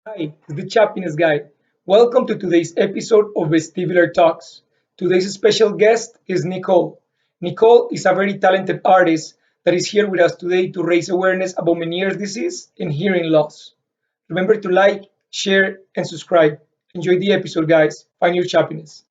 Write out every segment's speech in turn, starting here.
Hi, it's the Choppiness guy. Welcome to today's episode of Vestibular Talks. Today's special guest is Nicolle. Nicolle is a very talented artist that is here with us today to raise awareness about Menieres disease and hearing loss. Remember to like, share, and subscribe. Enjoy the episode, guys. Find your Choppiness.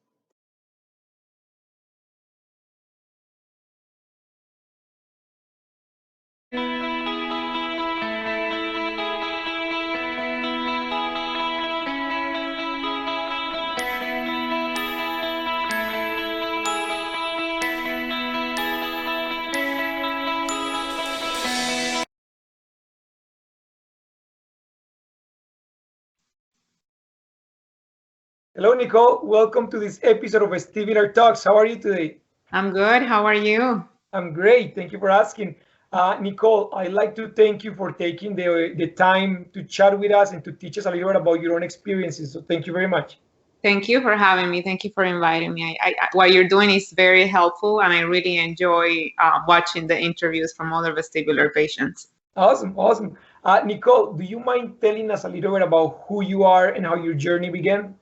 Hello, Nicole. Welcome to this episode of Vestibular Talks. How are you today? I'm good. How are you? I'm great. Thank you for asking. Nicole, I'd like to thank you for taking the time to chat with us and to teach us a little bit about your own experiences. So thank you very much. Thank you for having me. Thank you for inviting me. What you're doing is very helpful, and I really enjoy watching the interviews from other vestibular patients. Awesome, awesome. Nicole, do you mind telling us a little bit about who you are and how your journey began?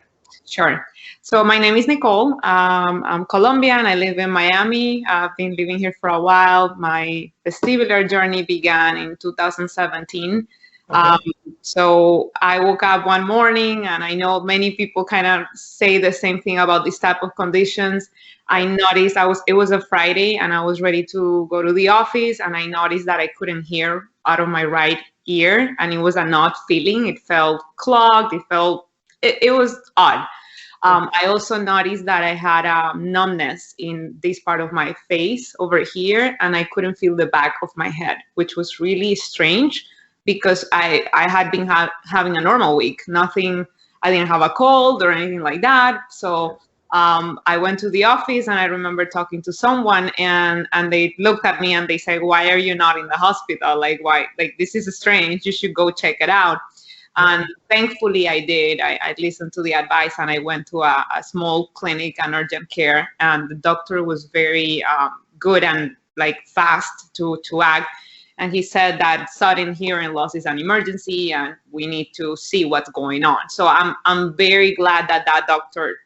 Sure. So my name is Nicolle. I'm Colombian. I live in Miami. I've been living here for a while. My vestibular journey began in 2017. Okay. So I woke up one morning, and I know many people kind of say the same thing about this type of conditions. I noticed it was a Friday, and I was ready to go to the office, and I noticed that I couldn't hear out of my right ear, and it was an odd feeling. It felt clogged. It was odd. I also noticed that I had a numbness in this part of my face over here, and I couldn't feel the back of my head, which was really strange because I had been having a normal week. Nothing, I didn't have a cold or anything like that. So I went to the office, and I remember talking to someone, and they looked at me and they said, "Why are you not in the hospital? Like, why? Like, this is strange. You should go check it out." And thankfully I did. I listened to the advice, and I went to a small clinic, an urgent care, and the doctor was very good and like fast to act. And he said that sudden hearing loss is an emergency, and we need to see what's going on. So I'm very glad that that doctor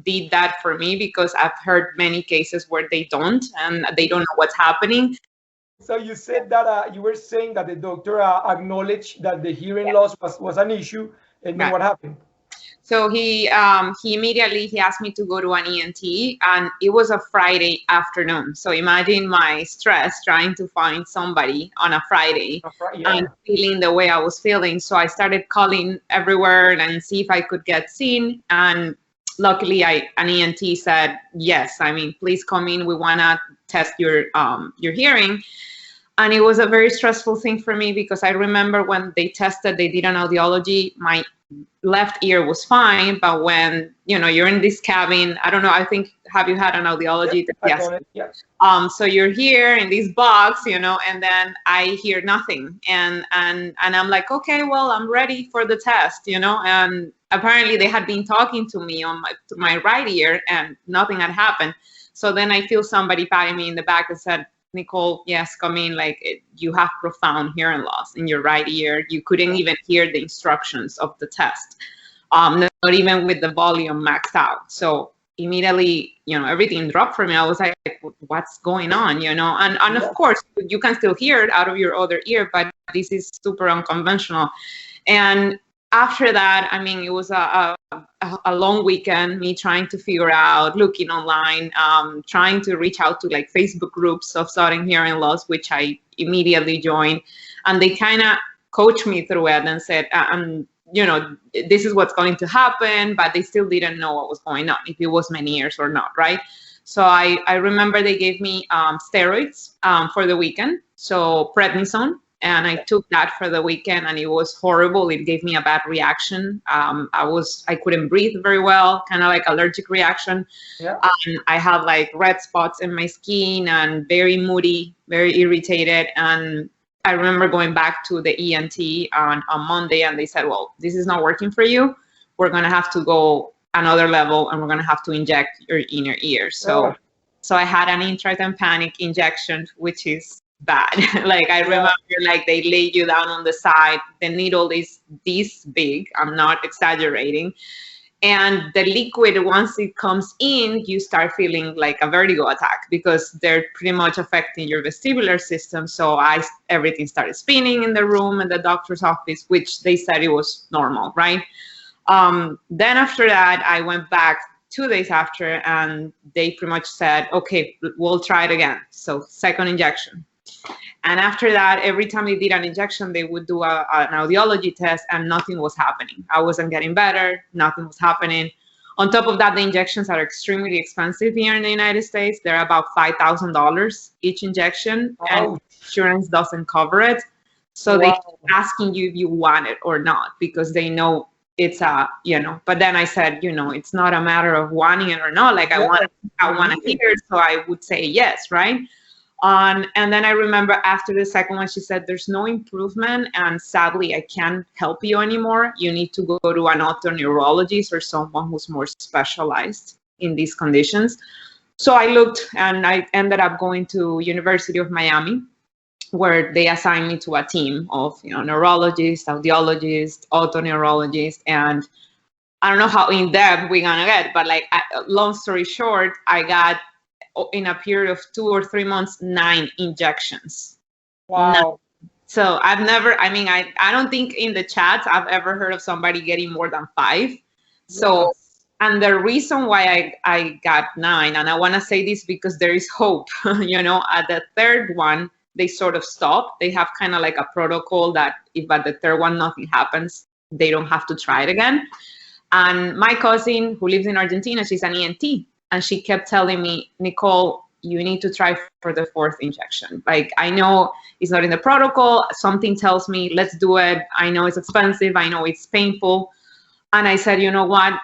did that for me, because I've heard many cases where they don't, and they don't know what's happening. So you said that you were saying that the doctor acknowledged that the hearing loss was an issue, and then Right. what happened? So he immediately he asked me to go to an ENT, and it was a Friday afternoon. So imagine my stress trying to find somebody on a Friday Yeah. and feeling the way I was feeling. So I started calling everywhere and see if I could get seen. And luckily, an ENT said yes. I mean, please come in. We wanna test your hearing. And it was a very stressful thing for me, because I remember when they did an audiology, my left ear was fine, but when you're in this cabin, I don't know, I think, have you had an audiology? Yes. Yeah. So you're here in this box, and then I hear nothing, and I'm like, okay, well, I'm ready for the test, and apparently they had been talking to me on my right ear, and nothing had happened. So then I feel somebody patting me in the back and said, Nicolle, yes, come in. Like, you have profound hearing loss in your right ear. You couldn't even hear the instructions of the test, not even with the volume maxed out. So immediately, everything dropped for me. I was like, what's going on, And of course, you can still hear it out of your other ear, but this is super unconventional. And after that, I mean, it was a long weekend, me trying to figure out, looking online, trying to reach out to like Facebook groups of sudden hearing loss, which I immediately joined. And they kind of coached me through it and said, this is what's going to happen, but they still didn't know what was going on, if it was Menieres or not, right? So I remember they gave me steroids for the weekend, so prednisone. And I took that for the weekend, and it was horrible. It gave me a bad reaction. I couldn't breathe very well, kind of like allergic reaction. Yeah. I had like red spots in my skin, and very moody, very irritated. And I remember going back to the ENT on Monday, and they said, well, this is not working for you. We're going to have to go another level, and we're going to have to inject your inner ear. So I had an intratympanic injection, which is bad. Like I Yeah. remember, like they laid you down on the side. The needle is this big. I'm not exaggerating. And the liquid, once it comes in, you start feeling like a vertigo attack because they're pretty much affecting your vestibular system. So everything started spinning in the room in the doctor's office, which they said it was normal, right? Then after that, I went back 2 days after, and they pretty much said, okay, we'll try it again. So second injection. And after that, every time they did an injection, they would do an audiology test, and nothing was happening. I wasn't getting better. Nothing was happening. On top of that, the injections are extremely expensive here in the United States. They're about $5,000 each injection, and Ouch. insurance doesn't cover it. So they keep Wow. asking you if you want it or not, because they know it's but then I said, it's not a matter of wanting it or not. Like Yeah, I you want need to it. hear it, so I would say yes, right? And then I remember after the second one, she said, there's no improvement, and sadly, I can't help you anymore. You need to go to an otoneurologist or someone who's more specialized in these conditions. So I looked, and I ended up going to University of Miami, where they assigned me to a team of neurologists, audiologists, otoneurologists, and I don't know how in depth we're gonna get, but like long story short, I got in a period of 2 or 3 months 9 injections. Wow. So I've never, I don't think in the chats I've ever heard of somebody getting more than 5. So, Yes. and the reason why I got 9, and I want to say this because there is hope, at the third one, they sort of stop. They have kind of like a protocol that if at the third one nothing happens, they don't have to try it again. And my cousin who lives in Argentina, she's an ENT, and she kept telling me, Nicolle, you need to try for the 4th injection. Like, I know it's not in the protocol. Something tells me, let's do it. I know it's expensive. I know it's painful. And I said, you know what?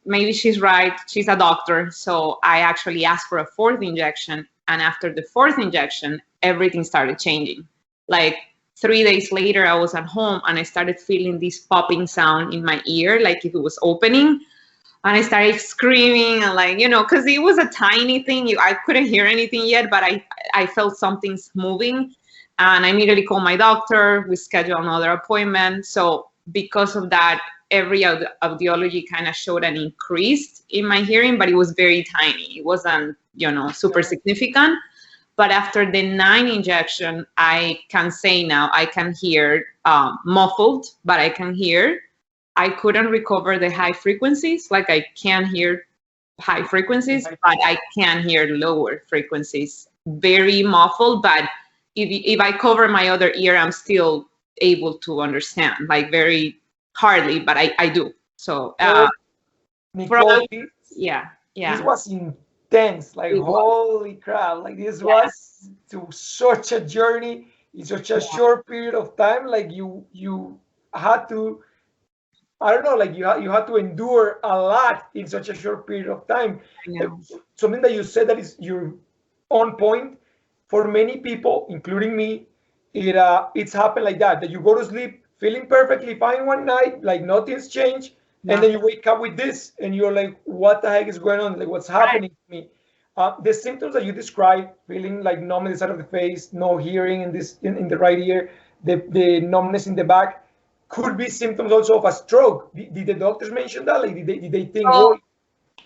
Maybe she's right. She's a doctor. So I actually asked for a 4th injection. And after the 4th injection, everything started changing. Like 3 days later, I was at home and I started feeling this popping sound in my ear, like if it was opening. And I started screaming and because it was a tiny thing. I couldn't hear anything yet, but I felt something's moving. And I immediately called my doctor. We scheduled another appointment. So because of that, every audiology kind of showed an increase in my hearing, but it was very tiny. It wasn't, super significant. But after the 9 injection, I can say now I can hear muffled, but I can hear. I couldn't recover the high frequencies. Like I can hear high frequencies, but I can hear lower frequencies. Very muffled, but if I cover my other ear, I'm still able to understand, like very hardly, but I do. So Oh, Nicolle, probably, yeah, this yeah, was intense. Like, it was, holy crap. Like, this yeah, was to such a journey in such a yeah, short period of time. Like, you had to, I don't know, like you had to endure a lot in such a short period of time. I know. Something that you said that is you're on point for many people, including me. It's happened like that. That you go to sleep feeling perfectly fine one night, like nothing's changed, and then you Nothing. wake up with this, and you're like, "What the heck is going on? Like, what's Right. happening to me?" The symptoms that you described, feeling like numb in the side of the face, no hearing in the right ear, the numbness in the back, could be symptoms also of a stroke. Did the doctors mention that? Like, did they think, So oh,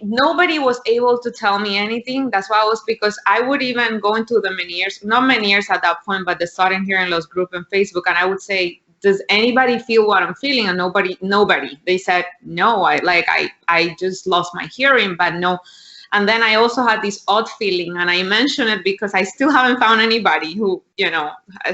nobody was able to tell me anything. That's why because I would even go into the Menieres, not Menieres at that point, but the Sudden Hearing Loss group on Facebook, and I would say, does anybody feel what I'm feeling? And nobody. They said, no, I just lost my hearing, but no. And then I also had this odd feeling, and I mention it because I still haven't found anybody who,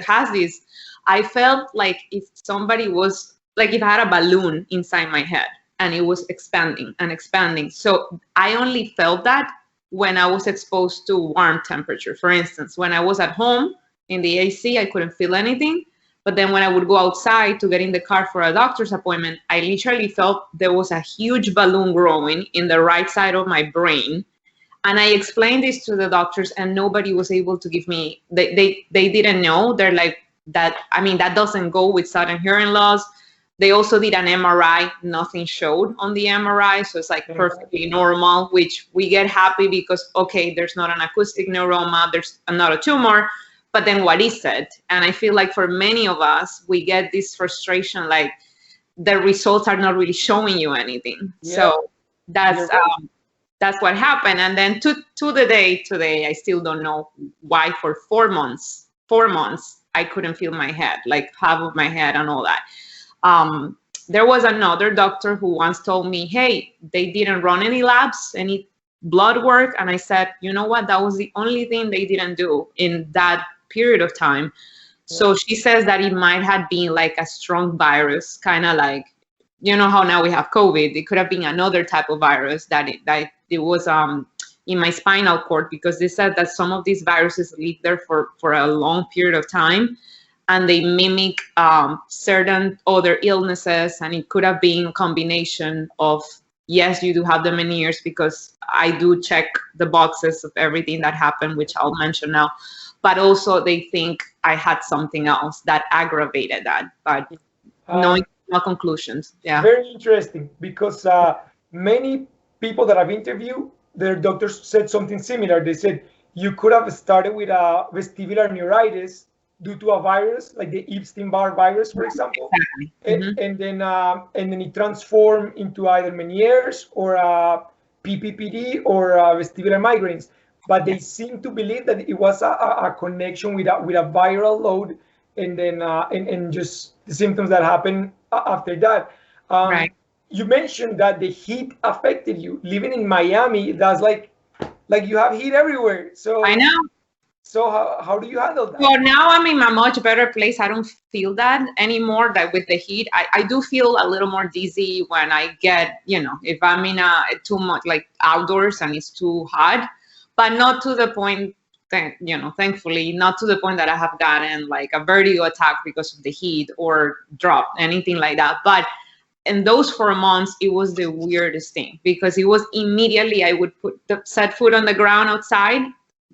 has this. I felt like if somebody was, like if I had a balloon inside my head and it was expanding and expanding. So I only felt that when I was exposed to warm temperature. For instance, when I was at home in the AC, I couldn't feel anything. But then when I would go outside to get in the car for a doctor's appointment, I literally felt there was a huge balloon growing in the right side of my brain. And I explained this to the doctors, and nobody was able to give me, they didn't know. They're like, that doesn't go with sudden hearing loss. They also did an MRI. Nothing showed on the MRI. So it's like perfectly normal, which we get happy because, okay, there's not an acoustic neuroma, there's not a tumor. but then what is it? And I feel like for many of us, we get this frustration, like the results are not really showing you anything. Yeah, So you're right. that's what happened. And then to the day today, I still don't know why for 4 months, I couldn't feel my head, like half of my head and all that. There was another doctor who once told me, hey, they didn't run any labs, any blood work. And I said, you know what? That was the only thing they didn't do in that period of time. So she says that it might have been like a strong virus, kind of like, you know how now we have COVID. It could have been another type of virus that it was in my spinal cord, because they said that some of these viruses live there for a long period of time, and they mimic certain other illnesses, and it could have been a combination of, yes, you do have the Menieres, because I do check the boxes of everything that happened, which I'll mention now, but also they think I had something else that aggravated that, but no conclusions. Yeah. Very interesting, because many people that I've interviewed, their doctors said something similar. They said you could have started with a vestibular neuritis due to a virus, like the Epstein-Barr virus, for example, Exactly. and then it transformed into either Menieres or PPPD or vestibular migraines. But they seem to believe that it was a connection with a viral load, and then and just the symptoms that happen after that. Right. You mentioned that the heat affected you. Living in Miami, that's like you have heat everywhere. So I know. so how do you handle that? Well, now I'm in a much better place. I don't feel that anymore, that with the heat. I do feel a little more dizzy when I get, if I'm in a too much like outdoors and it's too hot, but not to the point, thankfully, not to the point that I have gotten like a vertigo attack because of the heat or drop, anything like that. But in those 4 months, it was the weirdest thing, because it was immediately I would set foot on the ground outside,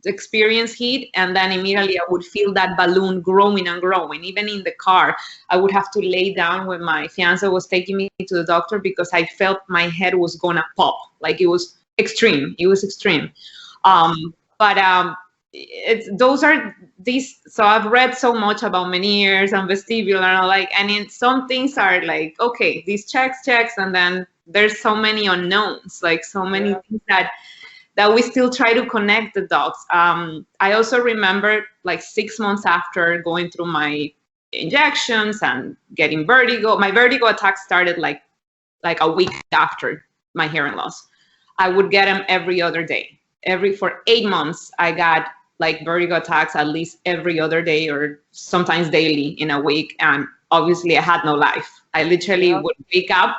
experience heat, and then immediately I would feel that balloon growing and growing. Even in the car, I would have to lay down when my fiance was taking me to the doctor, because I felt my head was gonna pop. Like it was extreme. But those are these. So I've read so much about Menieres and vestibular, and some things are like, okay, these checks, and then there's so many unknowns, like so many things that we still try to connect the dots. I also remember like 6 months after going through my injections and getting vertigo, my vertigo attack started like a week after my hearing loss. I would get them every other day. For 8 months, I got like vertigo attacks at least every other day, or sometimes daily in a week. And obviously I had no life. I literally would wake up,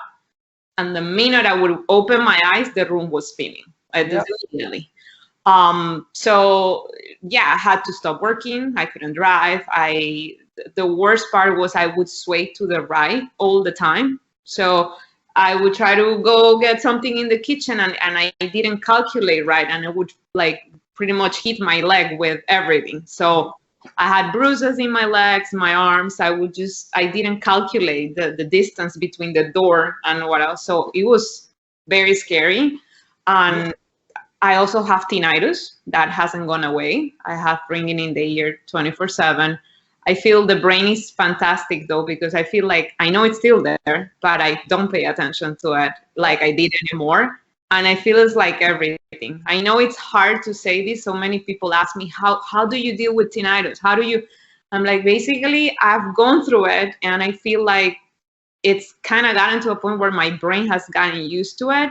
and the minute I would open my eyes, the room was spinning. Immediately. So yeah, I had to stop working. I couldn't drive. The worst part was I would sway to the right all the time. So I would try to go get something in the kitchen, and I didn't calculate right, and it would like pretty much hit my leg with everything. So I had bruises in my legs, my arms. I didn't calculate the distance between the door and what else. So it was very scary. And I also have tinnitus that hasn't gone away. I have ringing in the ear 24/7. I feel the brain is fantastic though, because I feel like I know it's still there, but I don't pay attention to it like I did anymore. And I feel it's like everything. I know it's hard to say this. So many people ask me, how do you deal with tinnitus? I'm like, basically, I've gone through it, and I feel like it's kind of gotten to a point where my brain has gotten used to it.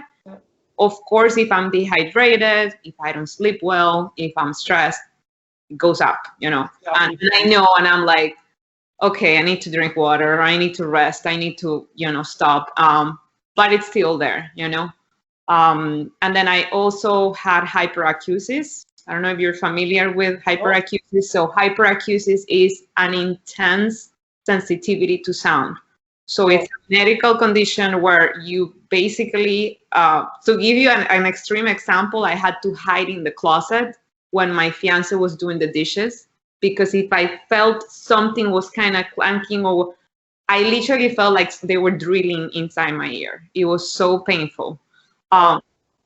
Of course, if I'm dehydrated, if I don't sleep well, if I'm stressed, it goes up, And I know, and I'm like, okay, I need to drink water, or I need to rest, I need to, stop. But it's still there, And then I also had hyperacusis. I don't know if you're familiar with hyperacusis. So hyperacusis is an intense sensitivity to sound. So it's a medical condition where you basically, to give you an extreme example, I had to hide in the closet when my fiance was doing the dishes, because if I felt something was kind of clanking, or I literally felt like they were drilling inside my ear. It was so painful.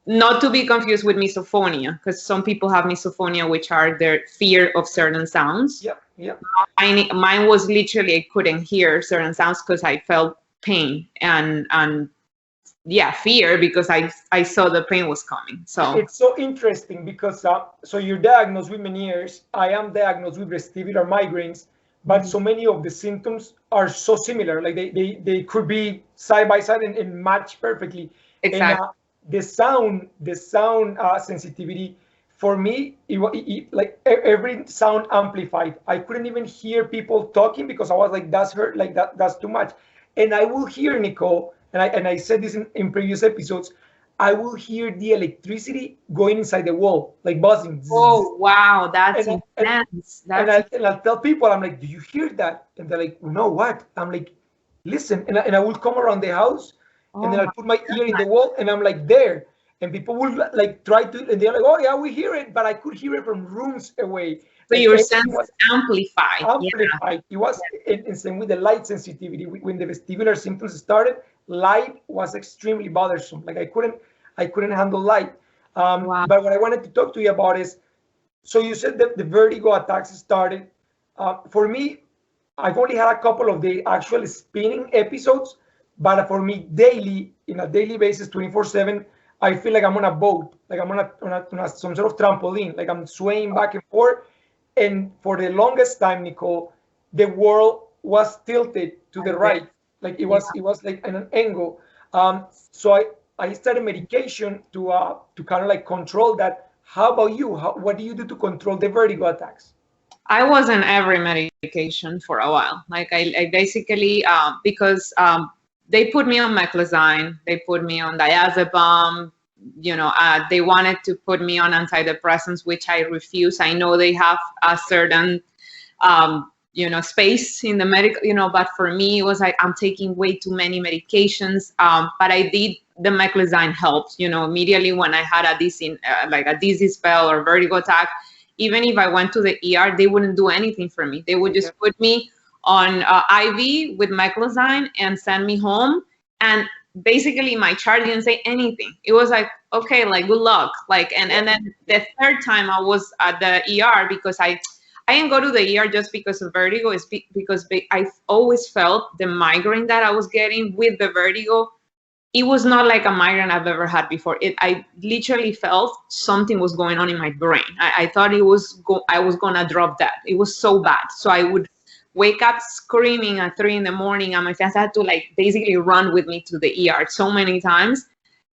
not to be confused with misophonia, because some people have misophonia, which are their fear of certain sounds. Yeah, yeah. Mine was literally I couldn't hear certain sounds because I felt pain and yeah, fear because I saw the pain was coming. So It's so interesting because so you're diagnosed with Menieres. I am diagnosed with vestibular migraines, but so many of the symptoms are so similar. Like they could be side by side and match perfectly. And exactly. the sound sensitivity for me, like every sound amplified. I couldn't even hear people talking because I was like, that's hurt, like that's too much. And I will hear Nicolle, and I said this in previous episodes. I will hear the electricity going inside the wall, like buzzing. Oh wow, that's And intense. and, That's I, and I'll tell people, I'm like, do you hear that? And they're like, no, what? I'm like, listen. And I will come around the house, and oh then I'll my put my ear in God. the wall, and I'm like there. And people will like try to, and they're like, oh yeah, we hear it, but I could hear it from rooms away. So Like your everything senses was amplify. Yeah. amplified. It was in same with the light sensitivity. When the vestibular symptoms started, light was extremely bothersome. Like I couldn't handle light. Wow. But what I wanted to talk to you about is, so you said that the vertigo attacks started. For me, I've only had a couple of the actual spinning episodes, but for me, daily, in a daily basis, 24/7, I feel like I'm on a boat, like I'm on some sort of trampoline, like I'm swaying back and forth. And for the longest time, Nicolle, the world was tilted to I the bet. right, like it Yeah. was it was like an angle. So I started medication to kind of like control that. How about you? What do you do to control the vertigo attacks? I was on every medication for a while. Like I basically because they put me on meclizine, they put me on diazepam. They wanted to put me on antidepressants, which I refuse. I know they have a certain space in the medical, but for me, it was like I'm taking way too many medications. But I did, the meclizine helped, immediately when I had a dizzy, like a dizzy spell or vertigo attack. Even if I went to the ER, they wouldn't do anything for me. They would Yeah. just put me on IV with meclizine and send me home. And basically my chart didn't say anything. It was like, okay, like good luck. Like, and then the third time I was at the ER because I didn't go to the ER just because of vertigo. It's because I always felt the migraine that I was getting with the vertigo. It was not like a migraine I've ever had before. I literally felt something was going on in my brain. I thought I was gonna drop dead. It was so bad. So I would wake up screaming at 3 in the morning, and my friends had to like basically run with me to the ER so many times,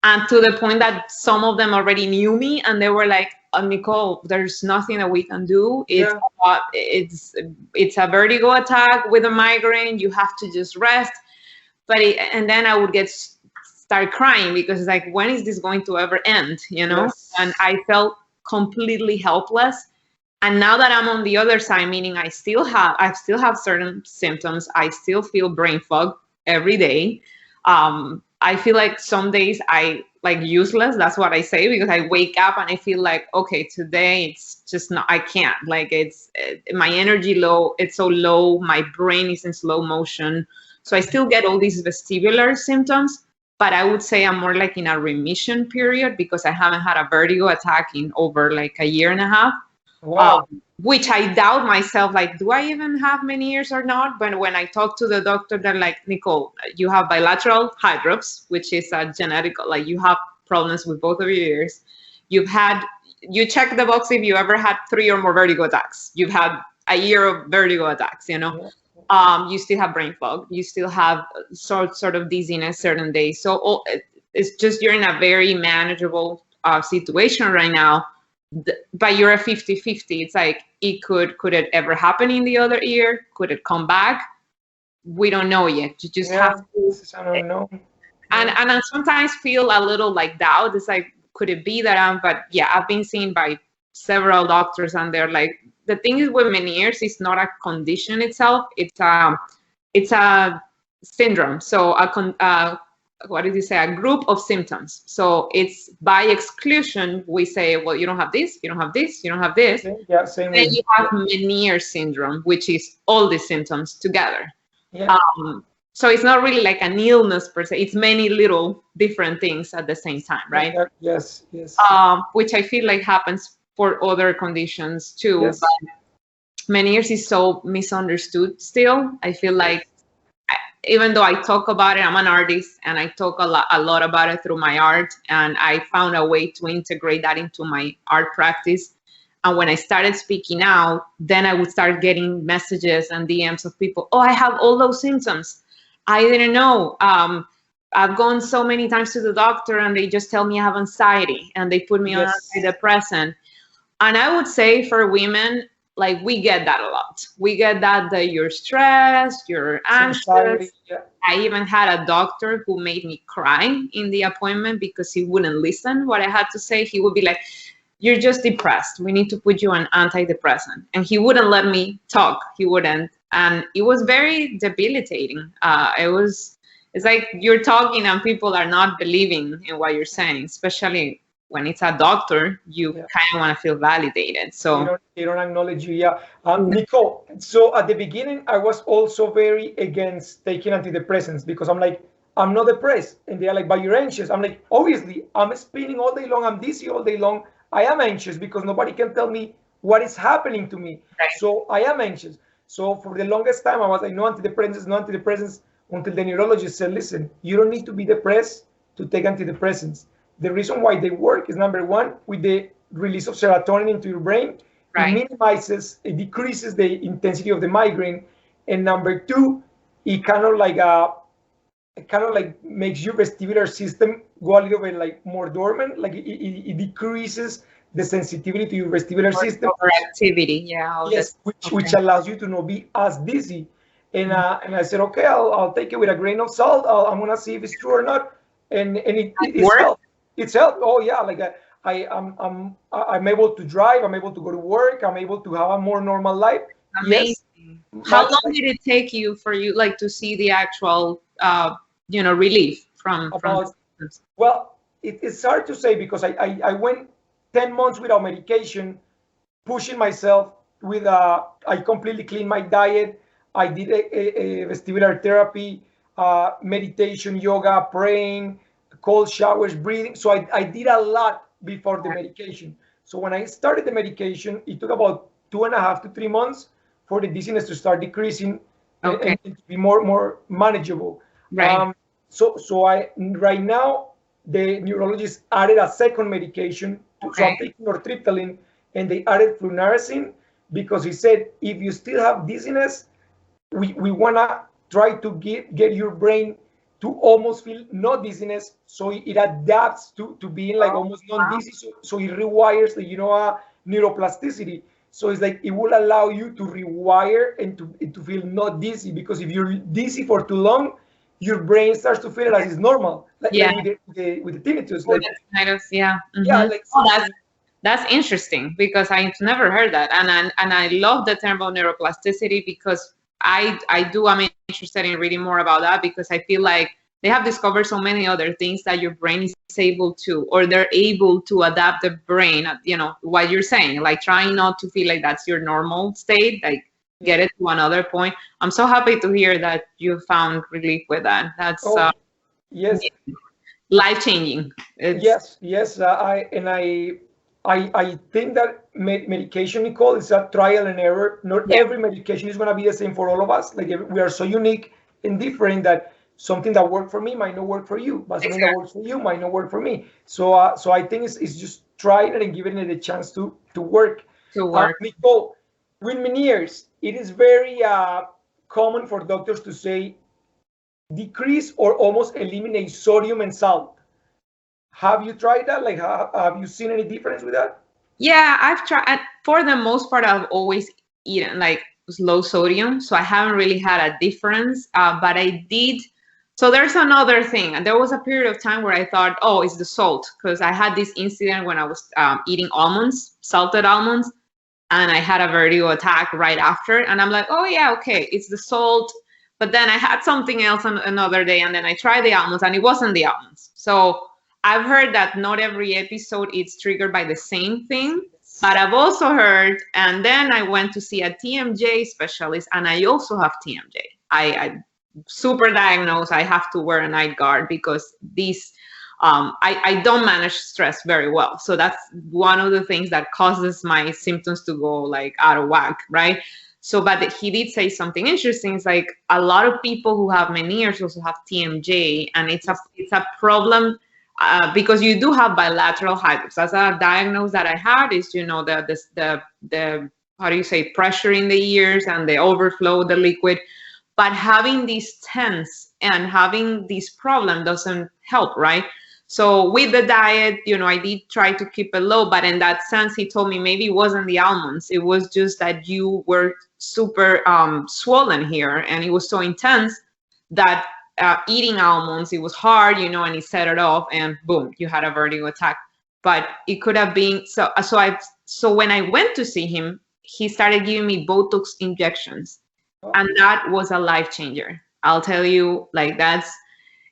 and to the point that some of them already knew me, and they were like, Nicolle, there's nothing that we can do. Yeah. It's a vertigo attack with a migraine. You have to just rest. And then I would start crying because it's like, when is this going to ever end? Yes. And I felt completely helpless. And now that I'm on the other side, meaning I still have certain symptoms. I still feel brain fog every day. I feel like some days I like useless. That's what I say, because I wake up and I feel like, okay, today it's just not, I can't, like my energy low. It's so low. My brain is in slow motion. So I still get all these vestibular symptoms, but I would say I'm more like in a remission period because I haven't had a vertigo attack in over like a year and a half. Wow. Which I doubt myself, like, do I even have Menieres or not? But when I talk to the doctor, they're like, Nicolle, you have bilateral hydrops, which is a genetic, like you have problems with both of your ears. You check the box if you ever had 3 or more vertigo attacks. You've had a year of vertigo attacks, You still have brain fog. You still have sort of dizziness certain days. So it's just you're in a very manageable situation right now. But you're a 50-50. It's like, could it ever happen in the other ear? Could it come back? We don't know yet. You just have to. I don't know. And I sometimes feel a little like doubt. It's like, could it be that but yeah, I've been seen by several doctors, and they're like, the thing is with Menieres, it's not a condition itself. It's a syndrome. So what did you say? A group of symptoms. So it's by exclusion, we say, well, you don't have this, you don't have this, you don't have this. Yeah, same Then with you have Menieres syndrome, which is all the symptoms together. yeah. So it's not really like an illness per se. It's many little different things at the same time, right? Yes, yes, Which I feel like happens for other conditions too. yes, But Menieres is so misunderstood still. I feel like even though I talk about it, I'm an artist and I talk a lot about it through my art. And I found a way to integrate that into my art practice. And when I started speaking out, then I would start getting messages and DMs of people, oh, I have all those symptoms. I didn't know. I've gone so many times to the doctor and they just tell me I have anxiety and they put me on yes, antidepressant. And I would say for women, like we get that a lot. We get that you're stressed, you're anxiety, anxious. yeah, I even had a doctor who made me cry in the appointment because he wouldn't listen what I had to say. He would be like, you're just depressed. We need to put you on antidepressant. And he wouldn't let me talk. He wouldn't. And it was very debilitating. It's like you're talking and people are not believing in what you're saying, especially when it's a doctor, you yeah. kind of want to feel validated. So They don't acknowledge you. Yeah. Nicolle, so at the beginning, I was also very against taking antidepressants because I'm like, I'm not depressed. And they're like, but you're anxious. I'm like, obviously, I'm spinning all day long. I'm dizzy all day long. I am anxious because nobody can tell me what is happening to me. right. So I am anxious. So for the longest time, I was like, no antidepressants, no antidepressants, until the neurologist said, listen, you don't need to be depressed to take antidepressants. The reason why they work is number one, with the release of serotonin into your brain, Right. it decreases the intensity of the migraine, and number two, it kind of like makes your vestibular system go a little bit like more dormant, like it decreases the sensitivity to your vestibular system. Overactivity, yeah. Yes, which allows you to not be as dizzy. And I said, okay, I'll take it with a grain of salt. I'm gonna see if it's true or not. And it's helped. It's helped. Oh yeah, like I'm able to drive. I'm able to go to work. I'm able to have a more normal life. Amazing. Yes. How long did it take you for you like to see the actual relief from the symptoms? Well, it's hard to say because I went 10 months without medication, pushing myself with I completely cleaned my diet. I did a vestibular therapy, meditation, yoga, praying, cold showers, breathing. So I did a lot before the medication. So when I started the medication, it took about 2.5 to 3 months for the dizziness to start decreasing and to be more manageable. Right. So I right now the neurologist added a second medication. So I'm taking nortriptyline, and they added flunarizine because he said if you still have dizziness, we wanna try to get your brain to almost feel no dizziness, so it adapts to being like almost non-dizzy. So it rewires the neuroplasticity. So it's like it will allow you to rewire and to feel not dizzy, because if you're dizzy for too long, your brain starts to feel it as it's normal, like with the tinnitus. Like, yeah. Mm-hmm. Yeah, like that's interesting because I've never heard that, and I love the term about neuroplasticity because I'm interested in reading more about that because I feel like they have discovered so many other things that your brain is able to, or they're able to adapt the brain, what you're saying, like trying not to feel like that's your normal state, like get it to another point. I'm so happy to hear that you found relief with that. That's yes, life-changing. Yes. I think that medication, Nicolle, is a trial and error. Not every medication is going to be the same for all of us. Like we are so unique and different that something that worked for me might not work for you, but something that works for you might not work for me. So I think it's just trying it and giving it a chance to work. Nicolle, with Menieres, it is very common for doctors to say decrease or almost eliminate sodium and salt. Have you tried that? Like, have you seen any difference with that? Yeah, I've tried. For the most part, I've always eaten like low sodium, so I haven't really had a difference. But I did. So there's another thing. There was a period of time where I thought, oh, it's the salt, because I had this incident when I was eating almonds, salted almonds, and I had a vertigo attack right after. And I'm like, oh yeah, okay, it's the salt. But then I had something else on another day, and then I tried the almonds, and it wasn't the almonds. So I've heard that not every episode is triggered by the same thing, but I've also heard, and then I went to see a TMJ specialist, and I also have TMJ. I super diagnosed, I have to wear a night guard because these I don't manage stress very well. So that's one of the things that causes my symptoms to go like out of whack, right? So, but he did say something interesting. It's like a lot of people who have Menieres also have TMJ, and it's a problem because you do have bilateral hydrops. That's a diagnosis that I had is, you know, the how do you say, pressure in the ears and the overflow, the liquid. But having these tense and having this problem doesn't help, right? So with the diet, you know, I did try to keep it low, but in that sense, he told me maybe it wasn't the almonds. It was just that you were super swollen here, and it was so intense that eating almonds, it was hard, you know, and he set it off, and boom, you had a vertigo attack. But it could have been so when I went to see him, he started giving me Botox injections, and that was a life changer. I'll tell you, like, that's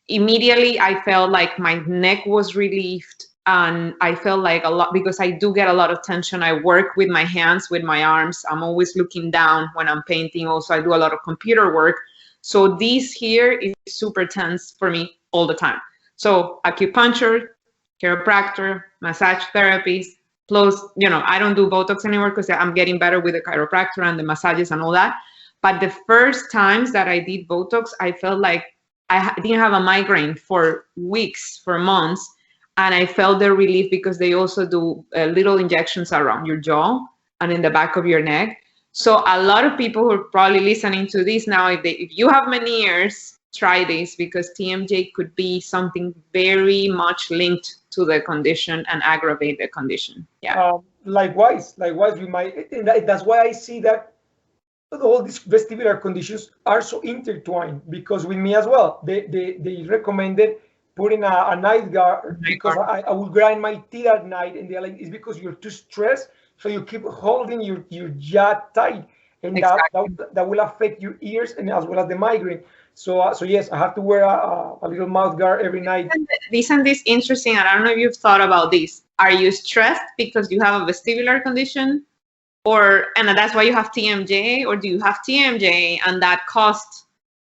immediately I felt like my neck was relieved, and I felt like a lot, because I do get a lot of tension. I work with my hands, with my arms. I'm always looking down when I'm painting. Also, I do a lot of computer work. So this here is super tense for me all the time. So acupuncture, chiropractor, massage therapies, plus, you know, I don't do Botox anymore because I'm getting better with the chiropractor and the massages and all that. But the first times that I did Botox, I felt like I didn't have a migraine for weeks, for months. And I felt the relief because they also do little injections around your jaw and in the back of your neck. So a lot of people who are probably listening to this now, if you have Menieres, try this, because TMJ could be something very much linked to the condition and aggravate the condition. Yeah. Likewise, with that's why I see that all these vestibular conditions are so intertwined, because with me as well, they recommended putting a night guard because I will grind my teeth at night, and they're like, it's because you're too stressed, so you keep holding your jaw tight, and Exactly. that will affect your ears and as well as the migraine. So yes, I have to wear a little mouth guard every night. Isn't this interesting? And I don't know if you've thought about this. Are you stressed because you have a vestibular condition? And that's why you have TMJ, or do you have TMJ and that caused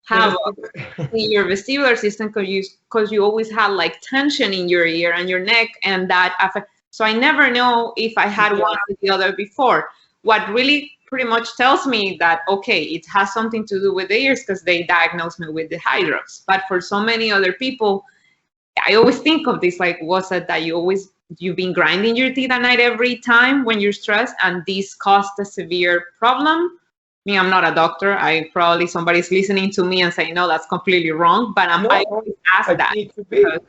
havoc in your vestibular system because you always had like tension in your ear and your neck, and that affect. So I never know if I had one or the other before. What really pretty much tells me that, okay, it has something to do with the ears because they diagnosed me with the hydrops. But for so many other people, I always think of this, like, was it that you've been grinding your teeth at night every time when you're stressed, and this caused a severe problem? Me, I'm not a doctor. Somebody's listening to me and saying, no, that's completely wrong. But I always ask that.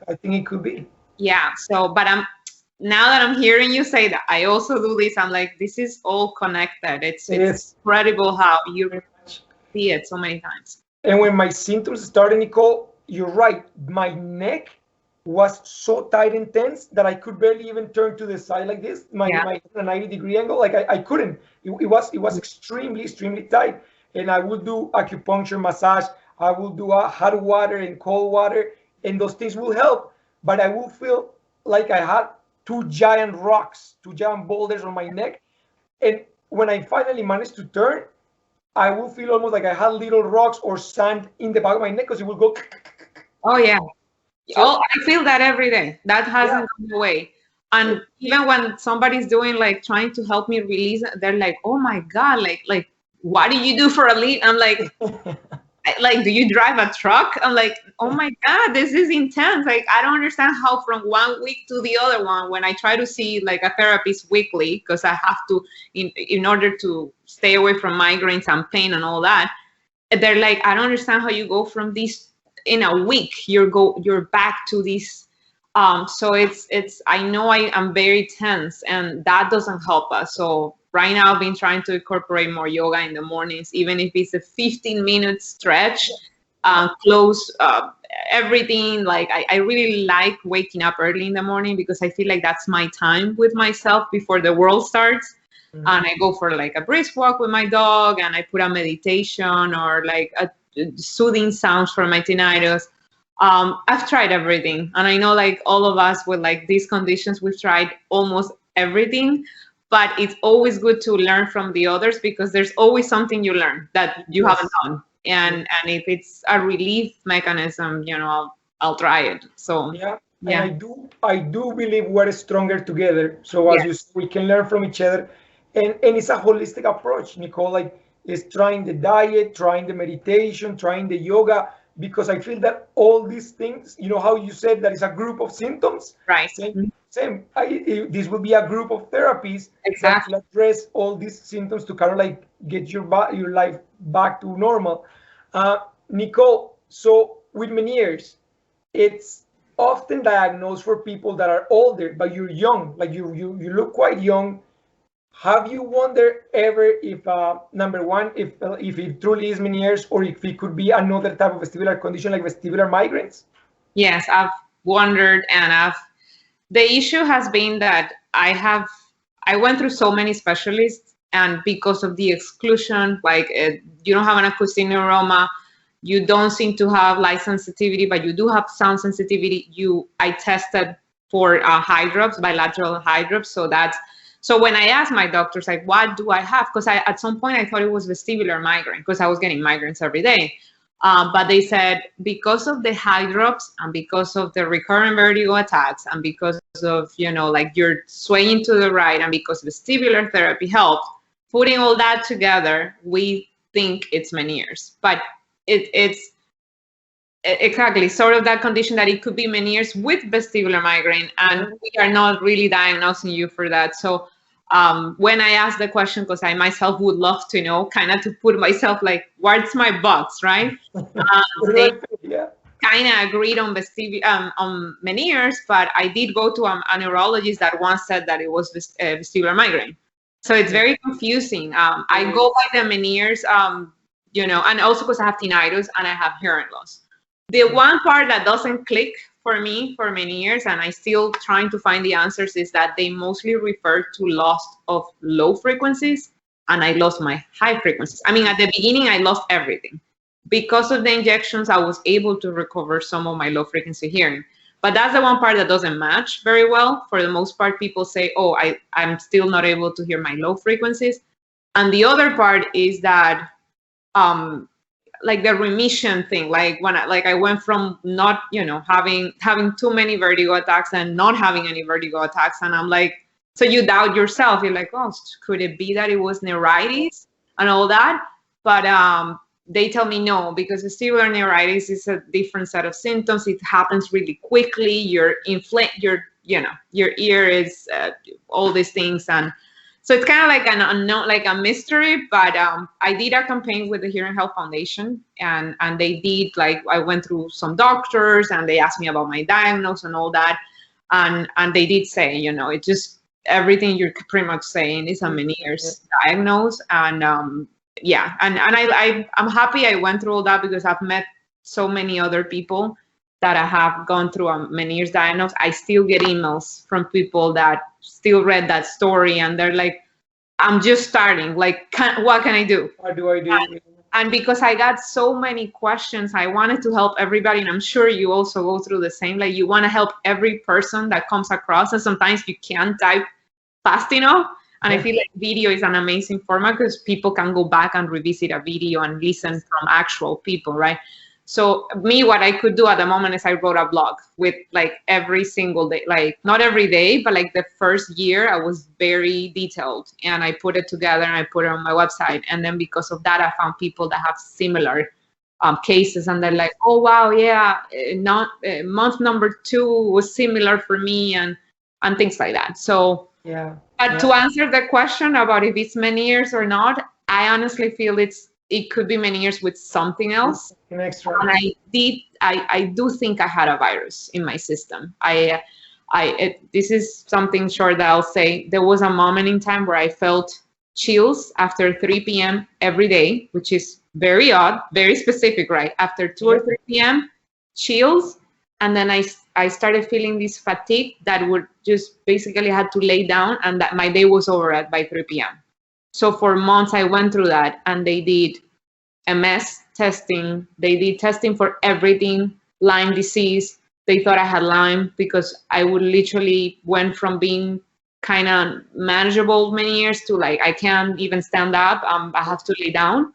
I think it could be. Yeah. So, but now that I'm hearing you say that, I also do this. I'm like, this is all connected. It's incredible how you see it so many times. And when my symptoms started, Nicole, you're right. My neck was so tight and tense that I could barely even turn to the side like this, my 90-degree angle. Like I couldn't. It was extremely tight. And I would do acupuncture, massage. I will do hot water and cold water, and those things will help. But I will feel like I had two giant boulders on my neck. And when I finally managed to turn, I will feel almost like I had little rocks or sand in the back of my neck, because it will go. Oh yeah. I feel that every day. That hasn't gone away. And even when somebody's doing, like, trying to help me release it, they're like, oh my God, like, what do you do for a lead? I'm like, do you drive a truck? I'm like, oh my God, this is intense. Like, I don't understand how from one week to the other one, when I try to see like a therapist weekly, because I have to, in order to stay away from migraines and pain and all that, they're like, I don't understand how you go from this in a week, you're back to this. So it's I know I am very tense, and that doesn't help us. So right now I've been trying to incorporate more yoga in the mornings, even if it's a 15-minute stretch, close everything. Like I really like waking up early in the morning, because I feel like that's my time with myself before the world starts. And I go for like a brisk walk with my dog, and I put a meditation or like a soothing sounds for my tinnitus. I've tried everything, and I know, like, all of us with like these conditions, we've tried almost everything. But it's always good to learn from the others, because there's always something you learn that you haven't done. and if it's a relief mechanism, I'll try it. So Yeah, and yeah. I do believe we're stronger together. So as you Yes. we can learn from each other, and it's a holistic approach, Nicole. Like is trying the diet, trying the meditation, trying the yoga, because I feel that all these things, you know how you said that it's a group of symptoms. Right. Same. This will be a group of therapies that Exactly. will address all these symptoms to kind of like get your life back to normal. Nicole, so with Menieres, it's often diagnosed for people that are older, but you're young. Like you look quite young. Have you wondered ever if number one, if it truly is Meniere's, or if it could be another type of vestibular condition like vestibular migraines? Yes, I've wondered, and the issue has been that I went through so many specialists, and because of the exclusion, like you don't have an acoustic neuroma, you don't seem to have light sensitivity, but you do have sound sensitivity. I tested for hydrops, bilateral hydrops, so when I asked my doctors, like, what do I have? Because at some point I thought it was vestibular migraine because I was getting migraines every day. But they said because of the hydrops and because of the recurrent vertigo attacks and because of, like you're swaying to the right and because vestibular therapy helped, putting all that together, we think it's Meniere's. But it's exactly sort of that condition that it could be Meniere's with vestibular migraine, and we are not really diagnosing you for that. So when I asked the question, because I myself would love to know, kind of to put myself like, what's my box, right? They Yeah. kind of agreed on on Meniere's, but I did go to a neurologist that once said that it was vestibular migraine. So it's very confusing. I go by the Meniere's, and also because I have tinnitus and I have hearing loss. The one part that doesn't click for me for many years, and I still trying to find the answers, is that they mostly refer to loss of low frequencies, and I lost my high frequencies. I mean, at the beginning, I lost everything. Because of the injections, I was able to recover some of my low frequency hearing. But that's the one part that doesn't match very well. For the most part, people say, oh, I'm still not able to hear my low frequencies. And the other part is that like the remission thing, like when I went from not having too many vertigo attacks and not having any vertigo attacks, and I'm like, so you doubt yourself. You're like, oh, could it be that it was neuritis and all that? But they tell me no, because vestibular neuritis is a different set of symptoms. It happens really quickly. Your ear is all these things, and so it's kind of like an unknown, like a mystery. But I did a campaign with the Hearing Health Foundation, and they did, like, I went through some doctors and they asked me about my diagnosis and all that, and they did say, it just everything you're pretty much saying is a Meniere's diagnosis. And yeah, and I'm happy I went through all that, because I've met so many other people that I have gone through a Meniere's diagnosis. I still get emails from people that still read that story and they're like, I'm just starting, like, what can I do? What do I do? And because I got so many questions, I wanted to help everybody, and I'm sure you also go through the same. Like, you want to help every person that comes across, and sometimes you can't type fast enough. And I feel like video is an amazing format because people can go back and revisit a video and listen from actual people, right? So me, what I could do at the moment is I wrote a blog with, like, every single day, like not every day, but like the first year I was very detailed, and I put it together and I put it on my website. And then because of that, I found people that have similar cases, and they're like, oh, wow, yeah, month number 2 was similar for me, and things like that. So Yeah. but to answer the question about if it's Meniere's or not, I honestly feel it could be Meniere's with something else. An extra. And I do think I had a virus in my system. This is something short that I'll say. There was a moment in time where I felt chills after 3 p.m. every day, which is very odd, very specific, right? After 2 or 3 p.m., chills. And then I started feeling this fatigue that would just basically had to lay down, and that my day was over by 3 p.m. So for months I went through that, and they did MS testing. They did testing for everything, Lyme disease. They thought I had Lyme because I would literally went from being kind of manageable many years to, like, I can't even stand up. I have to lay down.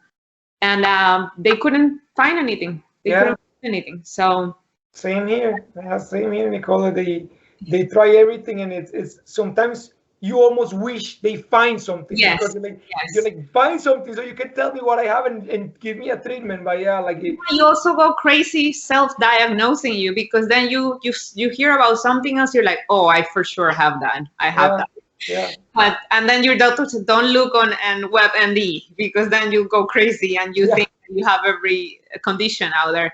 and they couldn't find anything. They Yeah. couldn't find anything. So Same here. Yeah, same here, Nicola. They try everything, and it's sometimes you almost wish they find something because yes, you're yes. like find something so you can tell me what I have and give me a treatment. But yeah, like it, You also go crazy self-diagnosing you, because then you hear about something else, you're like, oh, I for sure have that. I have yeah, that. yeah, But and then your doctor said, don't look on and WebMD, because then you go crazy and you yeah, think you have every condition out there.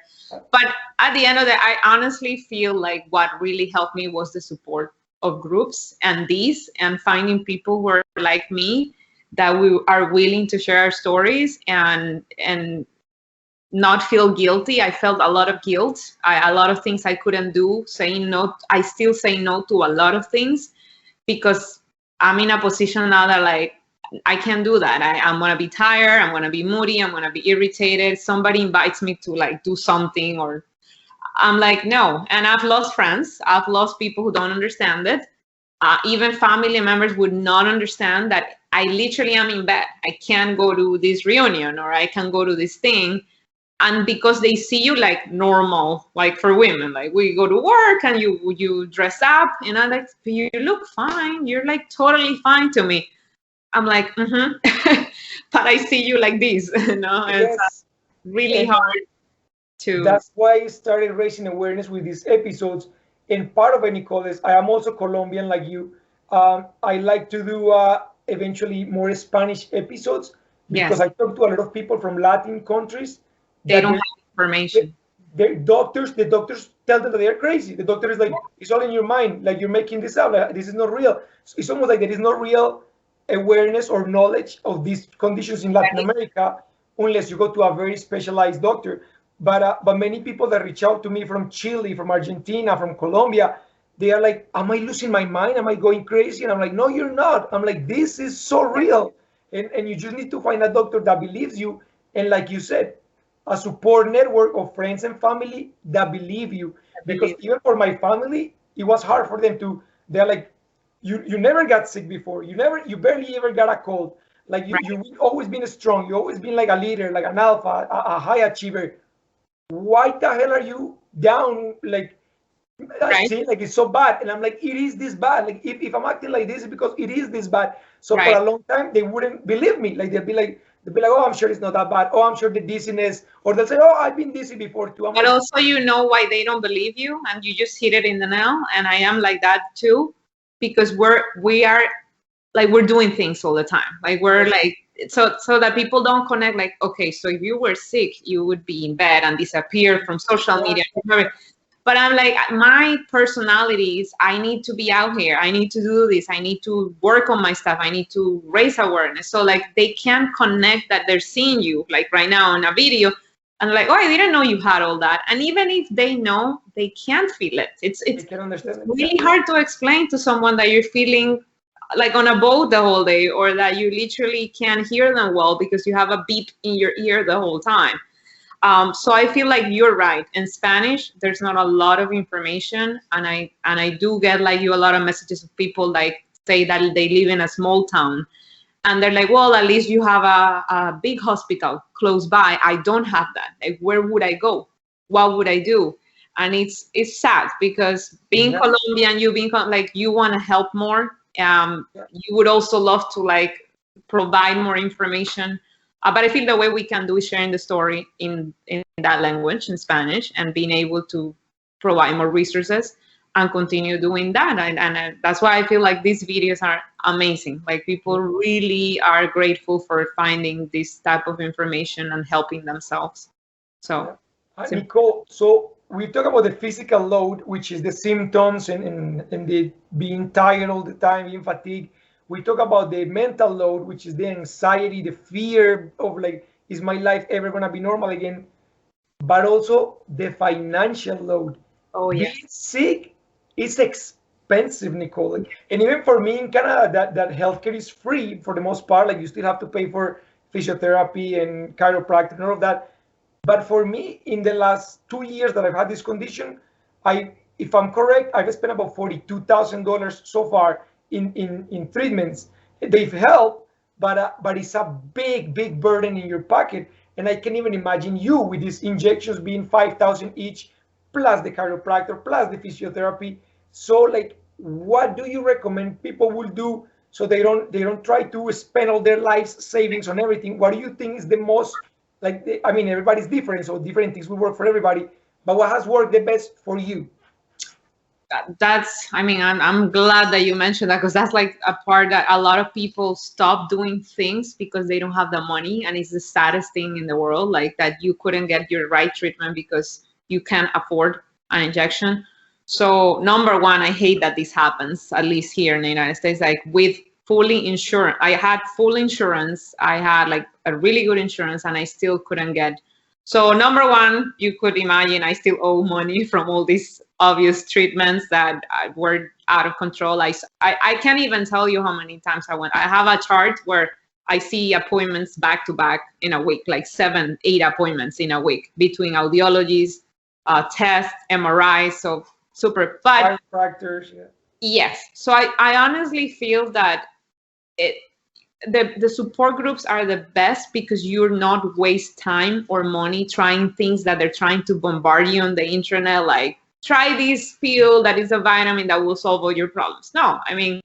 But at the end of the day, I honestly feel like what really helped me was the support of groups and these, and finding people who are like me, that we are willing to share our stories and not feel guilty. I felt a lot of guilt. A lot of things I couldn't do, saying no. I still say no to a lot of things because I'm in a position now that like I can't do that. I'm gonna be tired. I'm gonna be moody. I'm gonna be irritated. Somebody invites me to like do something, or I'm like no. And I've lost friends. I've lost people who don't understand it. Even family members would not understand that I literally am in bed. I can't go to this reunion, or I can go to this thing. And because they see you like normal, like for women, like we go to work and you dress up, and I'm like, you look fine, you're like totally fine to me. I'm like, but I see you like this. It's yes. really And hard to. that's why I started raising awareness with these episodes. And part of it, Nicole, is I am also Colombian like you. I like to do eventually more Spanish episodes because Yes, I talk to a lot of people from Latin countries they that don't have information. the doctors tell them that they're crazy. The doctor is like, it's all in your mind, like you're making this up, like, this is not real. So it's almost like there is no real awareness or knowledge of these conditions in Latin America unless you go to a very specialized doctor. But many people that reach out to me from Chile, from Argentina, from Colombia, they are like, am I losing my mind? Am I going crazy? And I'm like, no, you're not. I'm like, this is so real. And you just need to find a doctor that believes you. And like you said, a support network of friends and family that believe you. I Because believe. even for my family, it was hard for them to. They're like, you never got sick before. You barely ever got a cold. Like Right, you always been strong. You always been like a leader, like an alpha, a high achiever. Why the hell are you down? Like I right, see, like it's so bad, and I'm like, it is this bad. Like if I'm acting like this, it's because it is this bad. So for right. a long time, they wouldn't believe me. Like they'd be like, oh, I'm sure it's not that bad. Oh, I'm sure the dizziness, or they'll say, oh, I've been dizzy before too. I'm But like, also, you know why they don't believe you, and you just hit it in the nail. And I am like that too, because we are like we're doing things all the time. Like we're yes, like so that people don't connect. Like, okay, so if you were sick, you would be in bed and disappear from social media. But I'm like, my personality is I need to be out here. I need to do this. I need to work on my stuff. I need to raise awareness. So like they can't connect that they're seeing you like right now in a video, and like, oh, I didn't know you had all that. And even if they know, they can't feel it. they It's can understand it. Yeah, really hard to explain to someone that you're feeling like on a boat the whole day, or that you literally can't hear them well because you have a beep in your ear the whole time. So I feel like you're right. In Spanish, there's not a lot of information, and I do get like you a lot of messages of people like say that they live in a small town, and they're like, well, at least you have a big hospital close by. I don't have that. Like, where would I go? What would I do? And it's sad because being yeah, Colombian, you being like you want to help more. yeah. You would also love to like provide more information. But I feel the way we can do is sharing the story in that language, in Spanish, and being able to provide more resources and continue doing that. And that's why I feel like these videos are amazing. Like people really are grateful for finding this type of information and helping themselves. So Yeah. it's Nicole, so we talk about the physical load, which is the symptoms and the being tired all the time, being fatigued. We talk about the mental load, which is the anxiety, the fear of like, is my life ever going to be normal again? But also the financial load. oh Being yes, sick is expensive, Nicole. And even for me in Canada, that healthcare is free for the most part. Like you still have to pay for physiotherapy and chiropractic and all of that. But for me, in the last 2 years that I've had this condition, if I'm correct, I've spent about $42,000 so far in treatments. They've helped, but it's a big burden in your pocket. And I can even imagine you with these injections being 5,000 each, plus the chiropractor, plus the physiotherapy. So like, what do you recommend people will do so they don't try to spend all their lives savings on everything? What do you think is the most, like, I mean, everybody's different, so different things will work for everybody. But what has worked the best for you? That's, I mean, I'm glad that you mentioned that, because that's like a part that a lot of people stop doing things because they don't have the money, and it's the saddest thing in the world, like that you couldn't get your right treatment because you can't afford an injection. So number one, I hate that this happens, at least here in the United States, like with fully insurance. I had full insurance, I had like a really good insurance, and I still couldn't get. So number one, you could imagine I still owe money from all these obvious treatments that were out of control. I can't even tell you how many times I went. I have a chart where I see appointments back to back in a week, like 7, 8 appointments in a week between audiologists, tests, MRIs, so super. But Chiropractors, yeah. yes, so I honestly feel that it the support groups are the best, because you're not waste time or money trying things that they're trying to bombard you on the internet, like try this pill that is a vitamin that will solve all your problems. No, I mean,